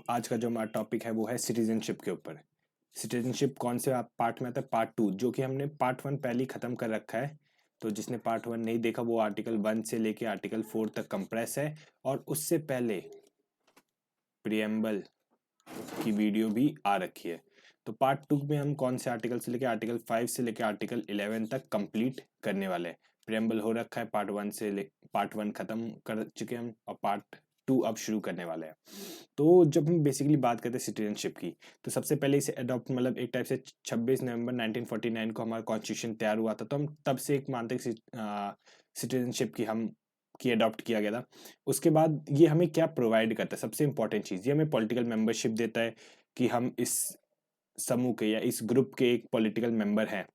आज का जो हमारा टॉपिक है वो है सिटीजनशिप के ऊपर। सिटीजनशिप कौन से पार्ट में आता है? पार्ट टू, जो कि हमने पार्ट वन पहले ही खत्म कर रखा है। तो जिसने पार्ट वन नहीं देखा वो आर्टिकल वन से लेके आर्टिकल फोर तक कंप्रेस है, और उससे पहले प्रियम्बल की वीडियो भी आ रखी है। तो पार्ट टू में हम कौन से आर्टिकल से लेके आर्टिकल फाइव से लेके आर्टिकल 11 तक कंप्लीट करने वाले हैं। प्रियम्बल हो रखा है, पार्ट वन खत्म कर चुके हैं हम, और पार्ट टू अब शुरू करने वाले हैं। तो जब हम बेसिकली बात करते हैं सिटीजनशिप की, तो सबसे पहले इसे अडॉप्ट मतलब एक टाइप से 26 नवंबर 1949 को हमारा कॉन्स्टिट्यूशन तैयार हुआ था, तो हम तब से एक मानते हैं सिटीजनशिप की अडॉप्ट किया गया था। उसके बाद ये हमें क्या प्रोवाइड करता है? सबसे इंपॉर्टेंट चीज़, ये हमें पॉलिटिकल मेंबरशिप देता है कि हम इस समूह के या इस ग्रुप के एक पॉलिटिकल मेंबर हैं।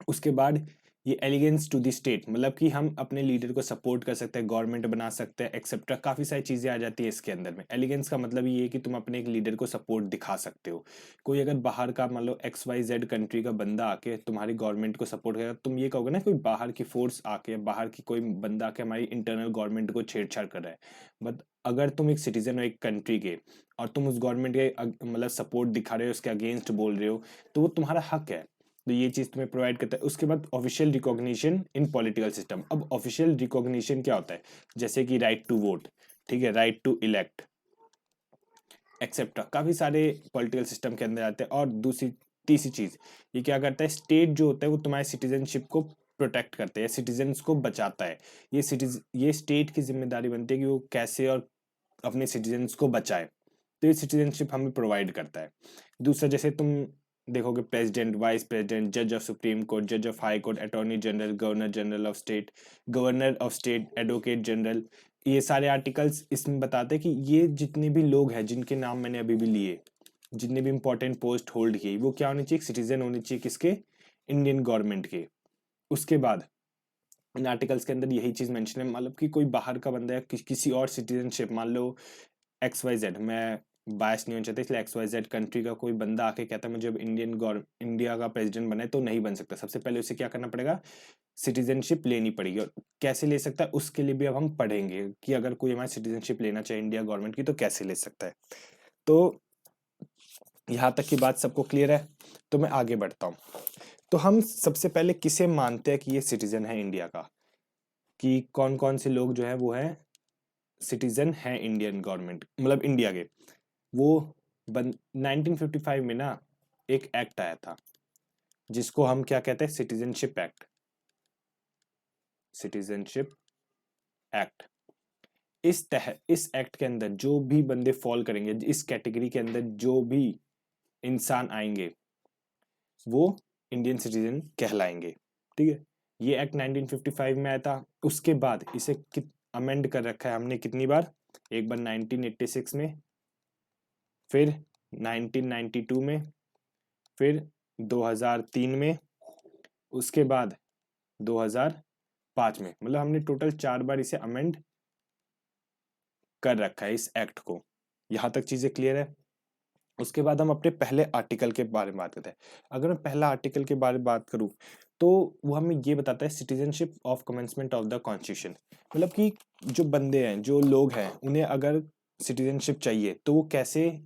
उसके बाद ये एलिगेंस टू द स्टेट, मतलब कि हम अपने लीडर को सपोर्ट कर सकते हैं, गवर्नमेंट बना सकते हैं, एक्सेट्रा काफ़ी सारी चीज़ें आ जाती है इसके अंदर में। एलिगेंस का मतलब ये है कि तुम अपने एक लीडर को सपोर्ट दिखा सकते हो। कोई अगर बाहर का मान लो XYZ कंट्री का बंदा आके तुम्हारी गवर्नमेंट को सपोर्ट करेगा, तुम ये कहोगे ना कोई बाहर की फोर्स आके, बाहर की कोई बंदा आके हमारी इंटरनल गवर्नमेंट को छेड़छाड़ कर रहा है। बट अगर तुम एक सिटीजन हो एक कंट्री के, और तुम उस गवर्नमेंट के मतलब सपोर्ट दिखा रहे हो, उसके अगेंस्ट बोल रहे हो, तो वो तुम्हारा हक है। तो ये चीज तुम्हें प्रोवाइड करता है। उसके बाद ऑफिशियल रिकॉग्निशन इन पॉलिटिकल सिस्टम। अब ऑफिशियल रिकॉग्निशन क्या होता है? जैसे कि राइट टू वोट, ठीक है, राइट टू इलेक्ट, एक्सेप्ट्रा काफी सारे पॉलिटिकल सिस्टम के अंदर आते हैं। और दूसरी तीसरी चीज, ये क्या करता है? स्टेट जो होता है वो तुम्हारे सिटीजनशिप को प्रोटेक्ट करता है, सिटीजन्स को बचाता है। ये स्टेट की जिम्मेदारी बनती है कि वो कैसे और अपने सिटीजन्स को बचाए। तो ये सिटीजनशिप हमें प्रोवाइड करता है। दूसरा, जैसे तुम देखोगे प्रेसिडेंट, वाइस प्रेसिडेंट, जज ऑफ सुप्रीम कोर्ट, जज of high court, attorney general, governor of state, advocate general, ये सारे आर्टिकल्स इसमें बताते हैं कि ये जितने भी लोग हैं जिनके नाम मैंने अभी भी लिए, जितने भी इंपॉर्टेंट पोस्ट होल्ड किए, वो क्या होने चाहिए? सिटीजन होने चाहिए। किसके? इंडियन गवर्नमेंट के। उसके बाद इन आर्टिकल्स के अंदर यही चीज मेंशन है, मतलब कि कोई बाहर का बंदा है किसी और सिटीजनशिप, मान लो XYZ, मैं बायस नहीं होना चाहता इसलिए XYZ कंट्री का कोई बंदा आके कहता है मुझे अब इंडिया का प्रेसिडेंट बना है, तो नहीं बन सकता। सबसे पहले उसे क्या करना पड़ेगा? सिटीजनशिप लेनी पड़ेगी। और कैसे ले सकता है उसके लिए भी अब हम पढ़ेंगे कि अगर कोई हमारी सिटीजनशिप लेना चाहे इंडिया गवर्नमेंट की, तो कैसे ले सकता है। तो यहाँ तक की बात सबको क्लियर है? तो मैं आगे बढ़ता हूँ। तो हम सबसे पहले किसे मानते हैं कि ये सिटीजन है इंडिया का? कि कौन कौन से लोग जो है वो है सिटीजन है इंडियन गवर्नमेंट, मतलब इंडिया के। वो 1955 में ना एक एक्ट आया था, जिसको हम क्या कहते हैं? Citizenship act. Citizenship act. इस एक्ट के अंदर जो भी बंदे फॉल करेंगे, इस कैटेगरी के अंदर जो भी इंसान आएंगे, वो इंडियन सिटीजन कहलाएंगे। ठीक है, ये एक्ट 1955 में आया था। उसके बाद इसे अमेंड कर रखा है हमने कितनी बार? एक बार 1986 में, फिर 1992 में, फिर 2003 में, उसके बाद 2005 में। मतलब हमने टोटल 4 बार इसे अमेंड कर रखा है इस एक्ट को। यहां तक चीजें क्लियर है? उसके बाद हम अपने पहले आर्टिकल के बारे में बात करते हैं। अगर मैं पहला आर्टिकल के बारे में बात करूं, तो वो हमें ये बताता है citizenship of commencement of the constitution. मतलब कि जो बंदे हैं, जो लोग हैं, उन्हें अगर सिटीजनशिप चाहिए तो वो कैसे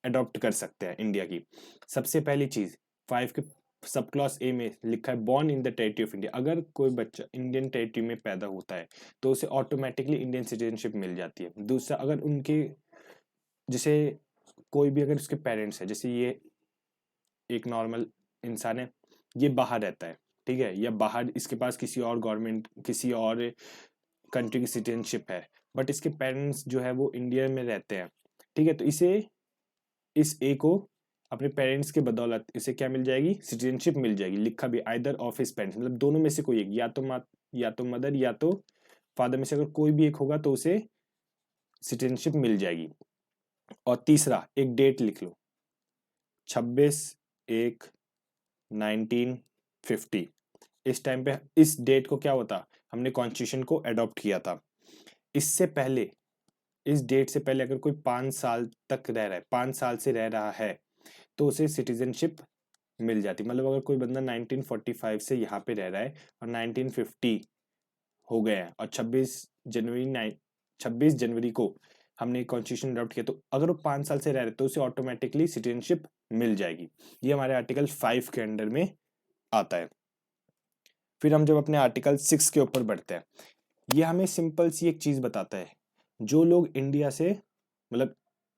अडॉप्ट कर सकते हैं इंडिया की। सबसे पहली चीज, 5 के सब क्लॉज ए में लिखा है born in the territory of India. अगर कोई बच्चा इंडियन टेरिटरी में पैदा होता है तो उसे ऑटोमेटिकली इंडियन सिटीजनशिप मिल जाती है। दूसरा, अगर उनके जैसे कोई भी अगर उसके पेरेंट्स है, जैसे ये एक नॉर्मल इंसान है, ये बाहर रहता है, ठीक है, या बाहर इसके पास किसी और गवर्नमेंट, किसी और कंट्री की सिटीजनशिप है, बट इसके पेरेंट्स जो है वो इंडिया में रहते हैं, ठीक है, तो इस ए को अपने पेरेंट्स के बदौलत इसे क्या मिल जाएगी? सिटीजनशिप मिल जाएगी। लिखा भी आइदर ऑफ हिज पेरेंट्स, मतलब दोनों में से कोई एक, या तो मदर या तो फादर में से अगर कोई भी एक होगा तो उसे सिटीजनशिप मिल जाएगी। और तीसरा, एक डेट लिख लो, 26/1/1950। इस टाइम पे इस डेट को क्या होता? हमने कॉन्स्टिट्यूशन को अडॉप्ट किया था। इससे पहले, इस डेट से पहले अगर कोई 5 साल तक रह रहा है, 5 साल से रह रहा है, तो उसे सिटीजनशिप मिल जाती। मतलब अगर कोई बंदा 1945 से यहाँ पे रह रहा है और 1950 हो गया है, और 26 जनवरी को हमने कॉन्स्टिट्यूशन अडॉप्ट किया, तो अगर वो 5 साल से रह रहे तो उसे ऑटोमेटिकली सिटीजनशिप मिल जाएगी। ये हमारे आर्टिकल 5 के अंडर में आता है। फिर हम जब अपने आर्टिकल 6 के ऊपर बढ़ते हैं, ये हमें सिंपल सी एक चीज बताता है, जो लोग इंडिया से मतलब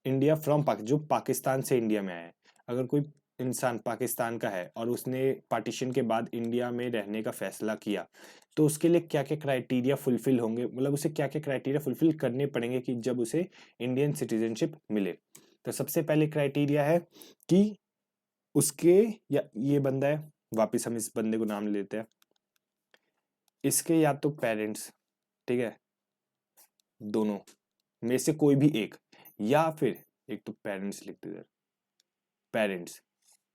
इंडिया फ्रॉम जो पाकिस्तान से इंडिया में आए हैं, अगर कोई इंसान पाकिस्तान का है और उसने पार्टीशन के बाद इंडिया में रहने का फैसला किया, तो उसके लिए क्या क्या क्राइटेरिया फुलफिल होंगे, मतलब उसे क्या क्या क्राइटेरिया फुलफिल करने पड़ेंगे कि जब उसे इंडियन सिटीजनशिप मिले। तो सबसे पहले क्राइटेरिया है कि उसके, या ये बंदा है, वापिस हम इस बंदे को नाम लेते हैं, इसके या तो पेरेंट्स, ठीक है, दोनों में से कोई भी एक, या फिर एक तो पेरेंट्स लिख दे, पेरेंट्स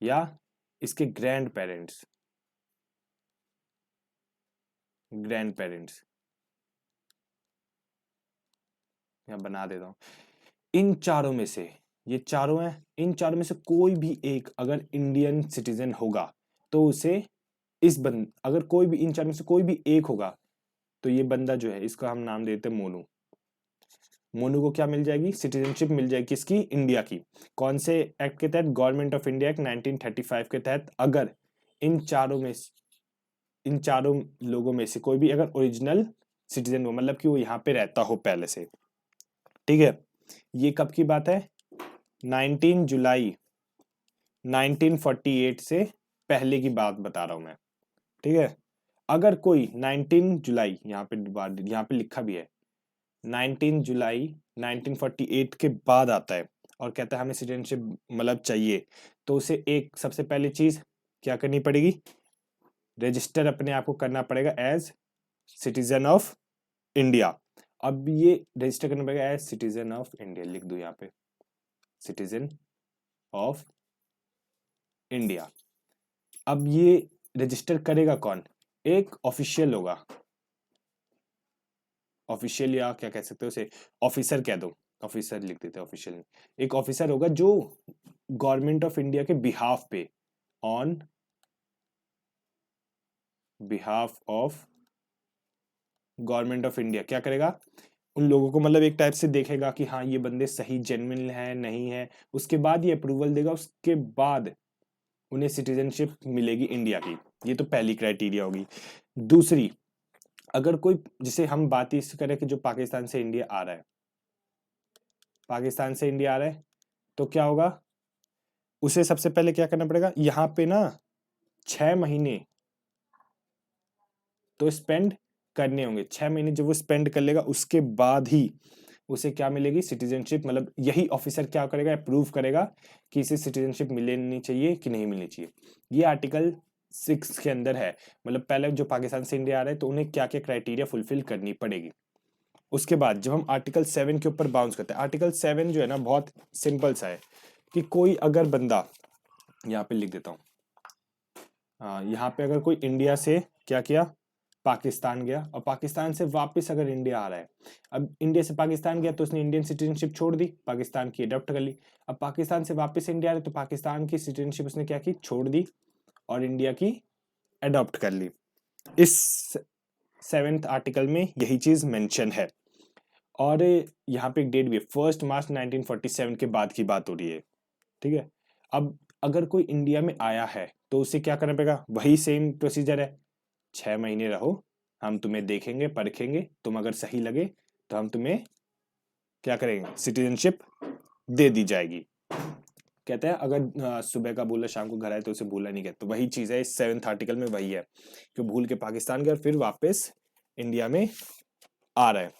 या इसके ग्रैंड पेरेंट्स, ग्रैंड पेरेंट्स या बना देता हूं, इन चारों में से, ये चारों हैं, इन चारों में से कोई भी एक अगर इंडियन सिटीजन होगा तो उसे अगर कोई भी इन चारों में से कोई भी एक होगा तो ये बंदा जो है, इसका हम नाम देते हैं मोनू। मोनू को क्या मिल जाएगी, सिटीजनशिप मिल जाएगी, किसकी, इंडिया की। कौन से एक्ट के तहत, गवर्नमेंट ऑफ इंडिया एक्ट 1935 के तहत। अगर इन चारों लोगों में से कोई भी अगर ओरिजिनल सिटीजन हो, मतलब कि वो यहाँ पे रहता हो पहले से, ठीक है। ये कब की बात है, 19 जुलाई 1948 से पहले की बात बता रहा हूं मैं, ठीक है। अगर कोई 19 जुलाई, यहाँ पे लिखा भी है 19 जुलाई 1948 के बाद आता है और कहता है हमें सिटीजनशिप मतलब चाहिए, तो उसे एक सबसे पहली चीज क्या करनी पड़ेगी, रजिस्टर अपने आप को करना पड़ेगा एज सिटीजन ऑफ इंडिया। अब ये रजिस्टर करना पड़ेगा एज सिटीजन ऑफ इंडिया, लिख दो यहाँ पे सिटीजन ऑफ इंडिया। अब ये रजिस्टर करेगा कौन, एक ऑफिशियल होगा, ऑफिशियल या क्या कह सकते हो उसे, ऑफिसर कह दो, ऑफिसर लिख देते हैं ऑफिशियल। एक ऑफिसर होगा जो गवर्नमेंट ऑफ इंडिया के बिहाफ पे, on behalf of government of India क्या करेगा, उन लोगों को मतलब एक टाइप से देखेगा कि हाँ ये बंदे सही जेन्युइन है नहीं है, उसके बाद ये अप्रूवल देगा, उसके बाद उन्हें सिटीजनशिप मिलेगी इंडिया की। ये तो पहली क्राइटेरिया होगी। दूसरी, अगर कोई, जिसे हम बात इस करें कि जो पाकिस्तान से इंडिया आ रहा है, पाकिस्तान से इंडिया आ रहा है, तो क्या होगा, उसे सबसे पहले क्या करना पड़ेगा, यहाँ पे ना 6 महीने तो स्पेंड करने होंगे। 6 महीने जब वो स्पेंड कर लेगा उसके बाद ही उसे क्या मिलेगी, सिटीजनशिप। मतलब यही ऑफिसर क्या करेगा, अप्रूव करेगा कि इसे सिटीजनशिप मिलनी चाहिए कि नहीं मिलनी चाहिए। ये आर्टिकल 6 के अंदर है। मतलब पहले जो पाकिस्तान से इंडिया आ रहे हैं तो उन्हें क्या क्या क्राइटेरिया फुलफिल करनी पड़ेगी। उसके बाद जब हम आर्टिकल 7 के ऊपर बाउंस करते हैं, आर्टिकल 7 जो है ना बहुत सिंपल सा है कि कोई अगर बंदा, यहाँ पे लिख देता हूँ, यहाँ पे अगर कोई इंडिया से क्या किया, पाकिस्तान गया, और पाकिस्तान से वापस अगर इंडिया आ रहा है, अब इंडिया से पाकिस्तान गया तो उसने इंडियन सिटीजनशिप छोड़ दी, पाकिस्तान की अडॉप्ट कर ली। अब पाकिस्तान से वापस इंडिया आ रहा है तो पाकिस्तान की सिटीजनशिप उसने क्या की, छोड़ दी और इंडिया की अडॉप्ट कर ली। इस 7th आर्टिकल में यही चीज मेंशन है। और यहाँ पे एक डेट भी है, 1 मार्च 1947 के बाद की बात हो रही है, ठीक है। अब अगर कोई इंडिया में आया है तो उसे क्या करना पड़ेगा, वही सेम प्रोसीजर है, 6 महीने रहो, हम तुम्हें देखेंगे परखेंगे, तुम अगर सही लगे तो हम तुम्हें क्या करेंगे, सिटीजनशिप दे दी जाएगी। कहते हैं अगर सुबह का भूला शाम को घर आए तो उसे भूला नहीं कहते, तो वही चीज है इस 7th आर्टिकल में, वही है कि भूल के पाकिस्तान गया और फिर वापस इंडिया में आ रहा है।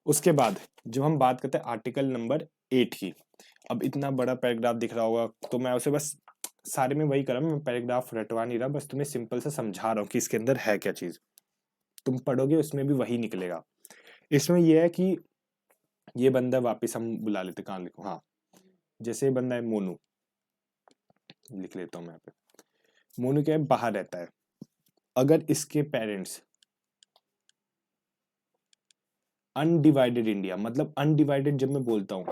उसके बाद जब हम बात करते हैं आर्टिकल नंबर 8 की, अब इतना बड़ा पैराग्राफ दिख रहा होगा तो मैं उसे बस सारे में वही कर रहा हूँ, मैं पैराग्राफ रटवा नहीं रहा, बस तुम्हें सिंपल से समझा रहा हूँ कि इसके अंदर है क्या चीज। तुम पढ़ोगे उसमें भी वही निकलेगा। इसमें यह है कि ये बंदा, वापस हम बुला लेते, कहाँ लिखो, हाँ, जैसे बंदा है मोनू, लिख लेता हूँ मैं पे। मोनू क्या है, बाहर रहता है। अगर इसके पेरेंट्स अनडिवाइडेड इंडिया, मतलब अनडिवाइडेड जब मैं बोलता हूँ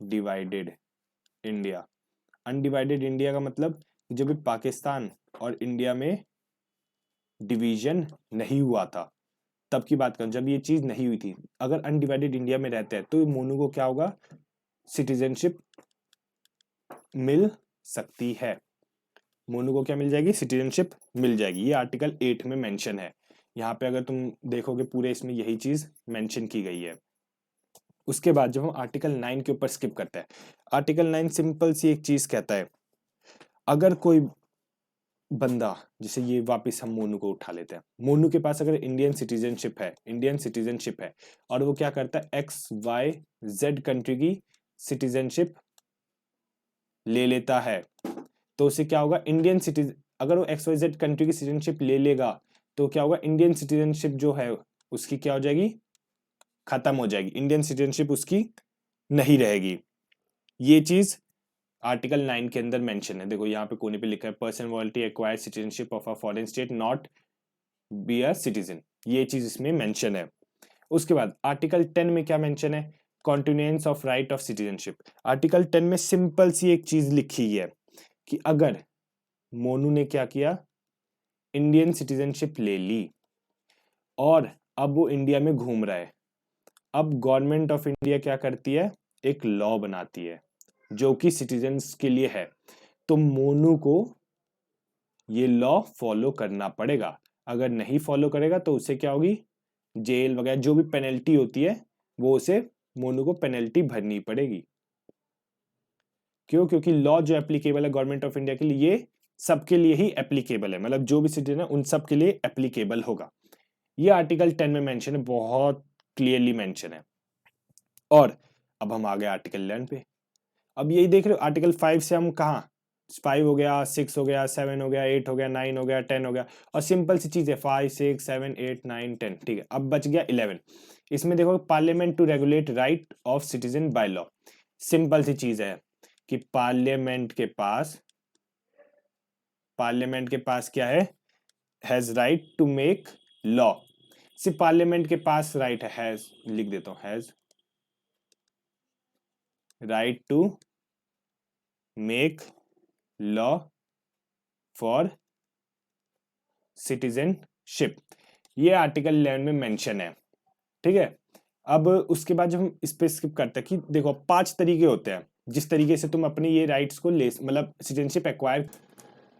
अनडिवाइडेड इंडिया, अनडिवाइडेड इंडिया का मतलब जब भी पाकिस्तान और इंडिया में डिवीजन नहीं हुआ था तब की बात करूं जब ये चीज नहीं हुई थी। अगर अनडिवाइडेड इंडिया में रहते हैं तो मोनू को क्या होगा, सिटीजनशिप मिल सकती है। मोनू को क्या मिल जाएगी, सिटीजनशिप मिल जाएगी। ये आर्टिकल 8 में मेंशन है। यहाँ पे अगर तुम देखोगे पूरे इसमें यही चीज मेंशन की गई है। उसके बाद जब हम आर्टिकल 9 के ऊपर स्किप करते हैं, आर्टिकल 9 सिंपल सी एक चीज कहता है, अगर कोई बंदा, जैसे ये वापस हम मोनू को उठा लेते हैं, मोनू के पास अगर इंडियन सिटीजनशिप है और वो क्या करता है, XYZ कंट्री की सिटीजनशिप ले लेता है, तो उसे क्या होगा, इंडियन सिटीजन, अगर वो XYZ कंट्री की सिटीजनशिप ले लेगा तो क्या होगा, इंडियन सिटीजनशिप जो है उसकी क्या हो जाएगी, खत्म हो जाएगी, इंडियन सिटीजनशिप उसकी नहीं रहेगी। ये चीज आर्टिकल 9 के अंदर मेंशन है। देखो यहाँ पे कोने पे लिखा है, person वॉलिटी acquire citizenship of a foreign state not be a citizen. ये चीज इसमें मेंशन है। उसके बाद आर्टिकल 10 में क्या मेंशन है, continuance of right of citizenship. Article 10 में सिंपल सी एक चीज लिखी है कि अगर मोनू ने क्या किया, इंडियन सिटीजनशिप ले ली और अब वो इंडिया में घूम रहा है, अब गवर्नमेंट ऑफ इंडिया क्या करती है, एक लॉ बनाती है जो कि सिटीजन्स के लिए है, तो मोनू को ये लॉ फॉलो करना पड़ेगा। अगर नहीं फॉलो करेगा तो उसे क्या होगी, जेल वगैरह जो भी पेनल्टी होती है वो उसे, मोनू को पेनल्टी भरनी पड़ेगी। क्यों, क्योंकि लॉ जो एप्लीकेबल है गवर्नमेंट ऑफ इंडिया के लिए, ये सबके लिए ही एप्लीकेबल है, मतलब जो भी सिटीजन है उन सब के लिए एप्लीकेबल होगा। ये आर्टिकल 10 में मेंशन है, बहुत क्लियरली मेंशन है। और अब हम आ गए आर्टिकल 11 पे। अब यही देख रहे हो, आर्टिकल 5 से हम कहाँ, 5 हो गया, 6 हो गया, 7 हो गया, 8 हो गया, 9 हो गया, 10 हो गया, और सिंपल सी चीज है 5, 6, 7, 8, 9, 10, ठीक है। अब बच गया 11। इसमें देखो, parliament to regulate right of citizen by law. Simple सी चीज है कि पार्लियामेंट के पास क्या है, has right to make law. सिर्फ पार्लियामेंट के पास राइट है, हैज लिख देता हूं, has right to make law for citizenship. ये आर्टिकल 11 में मेंशन है, ठीक है। अब उसके बाद जब हम इस पे स्किप करते हैं कि देखो 5 तरीके होते हैं जिस तरीके से तुम अपने ये राइट्स को ले, मतलब सिटीजनशिप एक्वायर,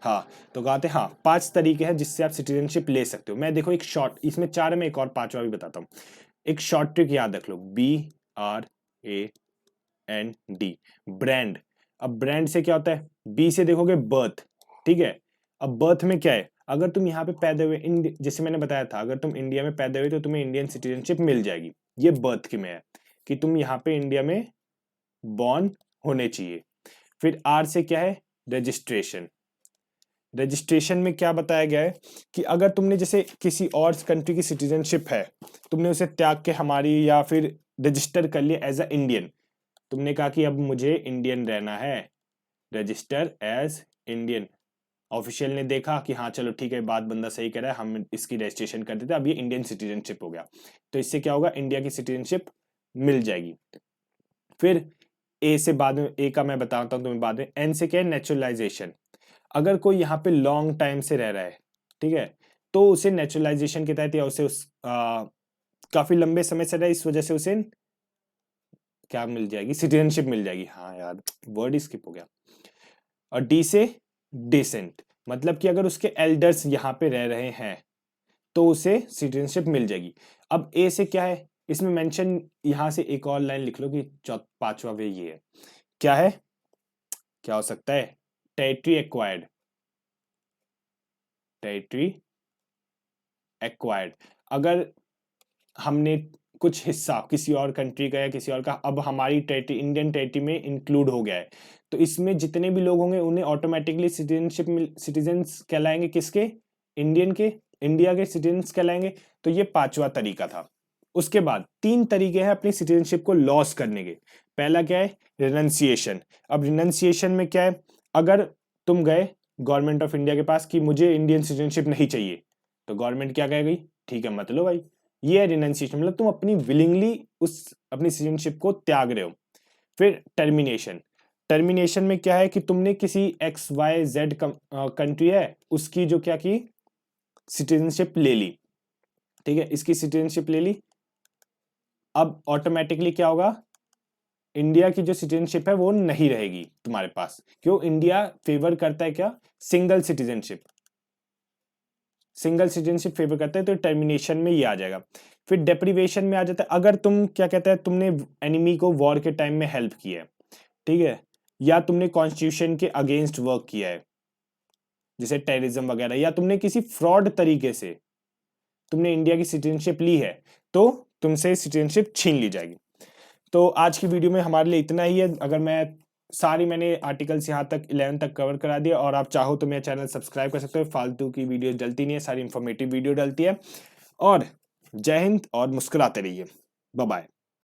हाँ, तो कहते हैं हाँ 5 तरीके हैं जिससे आप सिटीजनशिप ले सकते हो। मैं देखो एक शॉर्ट, इसमें 4 में एक और 5वां भी बताता हूँ। एक शॉर्ट ट्रिक याद रख लो, BRAND, ब्रांड। अब ब्रांड से क्या होता है, बी से देखोगे बर्थ, ठीक है। अब बर्थ में क्या है, अगर तुम यहाँ पे पैदा हुए, जैसे मैंने बताया था, अगर तुम इंडिया में पैदा हुए तो तुम्हें इंडियन सिटीजनशिप मिल जाएगी। ये बर्थ की में है कि तुम यहाँ पे इंडिया में बॉर्न होने चाहिए। फिर आर से क्या है, रजिस्ट्रेशन। रजिस्ट्रेशन में क्या बताया गया है कि अगर तुमने जैसे किसी और कंट्री की सिटीजनशिप है, तुमने उसे त्याग के हमारी, या फिर रजिस्टर कर लिया एज अ इंडियन, तुमने कहा कि अब मुझे इंडियन रहना है, रजिस्टर एज इंडियन। ऑफिशियल ने देखा कि हाँ चलो ठीक है, बात बंदा सही कह रहा है, हम इसकी रजिस्ट्रेशन कर देते हैं, अब ये इंडियन सिटीजनशिप हो गया। तो इससे क्या होगा, इंडिया की सिटीजनशिप मिल जाएगी। फिर ए से बाद में, ए का मैं बताता हूँ तुम्हें बाद में। एन से क्या है, नेचुरलाइजेशन। अगर कोई यहाँ पे लॉन्ग टाइम से रह रहा है, ठीक है, तो उसे नेचुरलाइजेशन के तहत, या उसे काफी लंबे समय से रहा, इस वजह से उसे क्या मिल जाएगी, सिटीजनशिप मिल जाएगी। हाँ यार, वर्ड स्किप हो गया। और डी से डिसेंट, मतलब कि अगर उसके एल्डर्स यहाँ पे रह रहे हैं तो उसे सिटीजनशिप मिल जाएगी। अब ए से क्या है, इसमें मेंशन, यहां से एक और लाइन लिख लो कि 5वां वे ये है, क्या है, क्या हो सकता है, टेरिटरी एक्वायर्ड। टेरिटरी एक्वायर्ड, अगर हमने कुछ हिस्सा किसी और कंट्री का या किसी और का अब हमारी टेरिटरी, इंडियन टेरिटरी में इंक्लूड हो गया है, तो इसमें जितने भी लोग होंगे उन्हें ऑटोमेटिकली सिटीजन्स कहलाएंगे, किसके, इंडियन के, इंडिया के सिटीजन्स कहलाएंगे। तो ये 5वां तरीका था। उसके बाद 3 तरीके हैं अपनी सिटीजनशिप को लॉस करने के। पहला क्या है, रिनंसिएशन। अब रिनंसिएशन में क्या है, अगर तुम गए गवर्नमेंट ऑफ इंडिया के पास कि मुझे इंडियन सिटीजनशिप नहीं चाहिए, तो गवर्नमेंट क्या कहेगी, ठीक है मत लो भाई। ये है रिनंसिएशन, मतलब तुम अपनी विलिंगली उस अपनी सिटीजनशिप को त्याग रहे हो। फिर टर्मिनेशन। टर्मिनेशन में क्या है कि तुमने किसी XYZ कंट्री है उसकी जो क्या की, सिटीजनशिप ले ली, ठीक है, इसकी सिटीजनशिप ले ली। अब ऑटोमेटिकली क्या होगा, इंडिया की जो सिटीजनशिप है वो नहीं रहेगी तुम्हारे पास। क्यों? इंडिया फेवर करता है क्या? Single citizenship. Single citizenship favour करता है, तो टर्मिनेशन में ये आ जाएगा। फिर डेप्रीवेशन में आ जाता है, अगर तुम क्या कहते हैं, तुमने एनिमी को वॉर के टाइम में हेल्प किया है, ठीक है, या तुमने कॉन्स्टिट्यूशन के अगेंस्ट वर्क किया है जैसे टेररिज्म वगैरह, या तुमने किसी फ्रॉड तरीके से तुमने इंडिया की सिटीजनशिप ली है, तो तुमसे सिटीजनशिप छीन ली जाएगी। तो आज की वीडियो में हमारे लिए इतना ही है। अगर मैंने आर्टिकल्स यहाँ तक 11 तक कवर करा दिया, और आप चाहो तो मेरा चैनल सब्सक्राइब कर सकते हो। फालतू की वीडियो डलती नहीं है, सारी इंफॉर्मेटिव वीडियो डलती है। और जय हिंद, और मुस्कुराते रहिए। Bye bye.